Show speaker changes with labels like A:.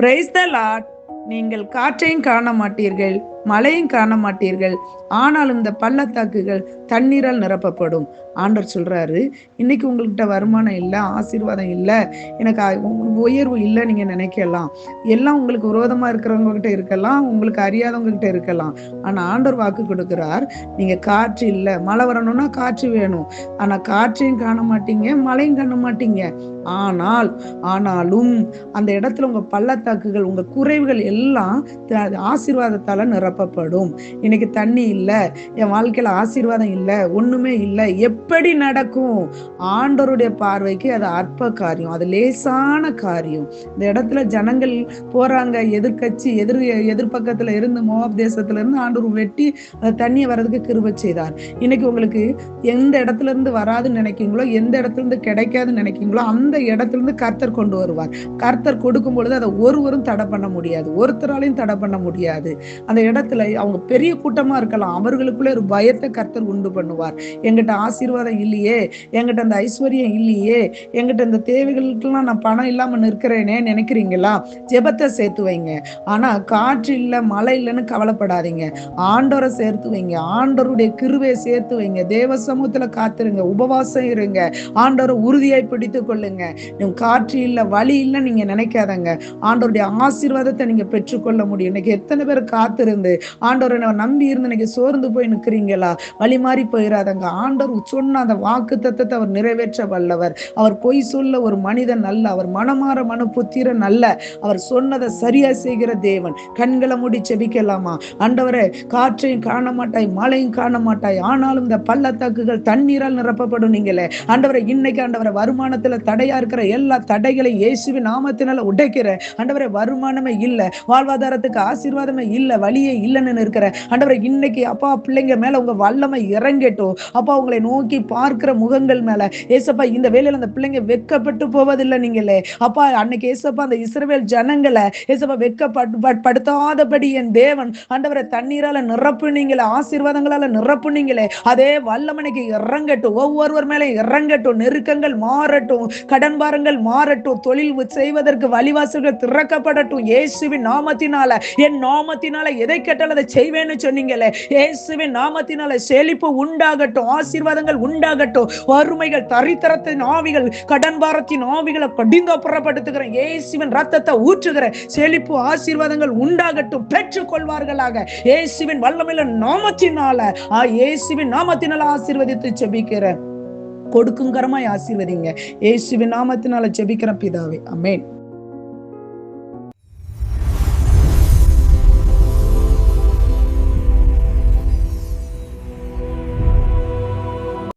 A: Praise the Lord. நீங்கள் காற்றையும் காண மாட்டீர்கள், மழையும் காண மாட்டீர்கள், ஆனாலும் இந்த பள்ளத்தாக்குகள் தண்ணீரால் நிரப்பப்படும். ஆண்டவர் சொல்றாரு, இன்னைக்கு உங்கள்கிட்ட வருமானம் இல்லை, ஆசீர்வாதம் இல்லை, எனக்கு உயர்வு இல்லை நீங்க நினைக்கலாம். எல்லாம் உங்களுக்கு விரோதமா இருக்கிறவங்க கிட்ட இருக்கலாம், உங்களுக்கு அறியாதவங்க கிட்ட இருக்கலாம். ஆனா ஆண்டவர் வாக்கு கொடுக்கிறார், நீங்க காற்று இல்லை, மழை வரணும்னா காற்று வேணும். ஆனா காற்றையும் காண மாட்டீங்க, மழையும் காண மாட்டீங்க. ஆனாலும் அந்த இடத்துல உங்க பள்ளத்தாக்குகள், உங்க குறைவுகள் எல்லாம் ஆசீர்வாதத்தால நிரப்பப்படும். இன்னைக்கு தண்ணி இல்ல, என் வாழ்க்கையில ஆசீர்வாதம் இல்ல, ஒண்ணுமே இல்ல, எப்படி நடக்கும்? ஆண்டவருடைய பார்வைக்கு அது அற்ப காரியம், அது லேசான காரியம். இந்த இடத்துல ஜனங்கள் போறாங்க, எதிர்கட்சி எதிர்பக்கத்துல இருந்து, மோவாப் தேசத்துல இருந்து ஆண்டவர் வெட்டி அந்த தண்ணியை வர்றதுக்கு கிருபை செய்தார். இன்னைக்கு உங்களுக்கு எந்த இடத்துல இருந்து வராதுன்னு நினைக்கீங்களோ, எந்த இடத்துல இருந்து கிடைக்காதுன்னு நினைக்கீங்களோ, அந்த இடத்துல இருந்து கர்த்தர் கொண்டு வருவார். கர்த்தர் கொடுக்கும் பொழுது அதை ஒருவரும் தடை பண்ண முடியாது, ஒருத்தராலையும் தடை பண்ண முடியாது. அந்த இடத்துல அவங்க பெரிய கூட்டமா இருக்கலாம், அவர்களுக்குள்ள ஒரு பயத்தை கர்த்தர் உண்டு பண்ணுவார். எங்கிட்ட ஆசீர்வாதம் இல்லையே, எங்கிட்ட அந்த ஐஸ்வர்யம் இல்லையே, எங்கிட்ட இந்த தேவைகளுக்கெல்லாம் நான் பணம் இல்லாம நிற்கிறேனே நினைக்கிறீங்களா? ஜெபத்தை சேர்த்து வைங்க. ஆனா காற்று இல்ல, மழை இல்லைன்னு கவலைப்படாதீங்க. ஆண்டவரை சேர்த்து வைங்க, ஆண்டவருடைய கிருபையை சேர்த்து வைங்க, தேவ சமூகத்துல காத்துருங்க, உபவாசம் இருங்க, ஆண்டவரை உறுதியாய் பிடித்துக் கொள்ளுங்க. காற்று இல்ல, வழி இல்ல நீங்க நினைக்காதங்க. ஆண்டவருடைய ஆசீர்வாதத்தை நீங்க பெற்றுக்கொள்ள முடியும். இன்னைக்கு எத்தனை பேர் காத்திருந்து ஆண்டவரை நம்பி இருந்து இன்னைக்கு சோர்ந்து போய் நிற்கிறீங்களா? வழி மாறி போயிடாதங்க. ஆண்டவர் சொன்ன அந்த வாக்கு தத்தத்தை அவர் நிறைவேற்ற வல்லவர். அவர் பொய் சொல்ல ஒரு மனிதன் அல்ல, அவர் மனமாற மன புத்திரன் அல்ல. அவர் சொன்னதை சரியா செய்கிற தேவன். கண்களை மூடி செபிக்கலாமா? ஆண்டவரே, காற்றையும் காண மாட்டாய், மழையும் காண மாட்டாய், ஆனாலும் இந்த பள்ளத்தாக்குகள் தண்ணீரால் நிரப்பப்படும். நீங்களே ஆண்டவரை, இன்னைக்கு ஆண்டவரை வருமானத்துல தடையா இருக்கிற எல்லா தடைகளை இயேசுவின் நாமத்தினால உடைக்கிற. ஆண்டவரே, வருமானமே இல்ல, வாழ்வாதாரத்துக்கு ஆசீர்வாதமே இல்ல, வழியே இல்லைன்னு இருக்கிற ஆண்டவரே, இன்னைக்கு அப்பா பிள்ளைங்க மேல உங்க வல்லமை இறங்கட்டும். அப்பா, உங்களை நோக்கி பார்க்கிற முகங்கள் மேல ஏசப்பா இந்த வேளையில அந்த பிள்ளைங்க வெட்கப்பட்டு போவதில்லை. நீங்களே அப்பா, அன்னைக்கு ஏசப்பா அந்த இஸ்ரவேல் ஜனங்களை ஏசப்பா வெட்கப்படுத்தாதபடி என் தேவன் ஆண்டவரை தண்ணீரால நிரப்புனீங்களே, ஆசீர்வாதங்களால நிரப்புனீங்களே, அதே வல்லமனைக்கு இறங்கட்டும், ஒவ்வொருவர் மேல இறங்கட்டும். நெருக்கங்கள் மாறட்டும், கடன் பாரங்கள் மாறட்டும், தொழில் செய்வதற்கு வழிவாசல்கள் திறக்கப்படட்டும். இயேசுவின் நாமத்தினால, என் நாமத்தினால எதை கேட்டாலும் அதை செய்வேன்னு சொன்னீங்களே, இயேசுவின் நாமத்தினால செழிப்பு உண்டாகட்டும், ஆசீர்வாதங்கள் உண்டாகட்டும். வறுமைகள், தரித்திரத்தின் ஆவிகள், கடன் பாரத்தின் ஆவிகளை கடிந்து புறப்படுத்துகிறேன். இயேசுவின் ரத்தத்தை ஊற்றுகிறேன். செழிப்பு, ஆசீர்வாதங்கள் உண்டாகட்டும், பெற்றுக் கொள்வார்களாக. இயேசுவின் வல்லமையில நாமத்தினால, இயேசுவின் நாமத்தினால ஆசீர்வதித்து ஜெபிக்கிறேன். கொடுக்கும் கரமாய் ஆசீர்வதிங்க. இயேசுவின் நாமத்தினால ஜெபிக்கிறேன் பிதாவே, ஆமென்.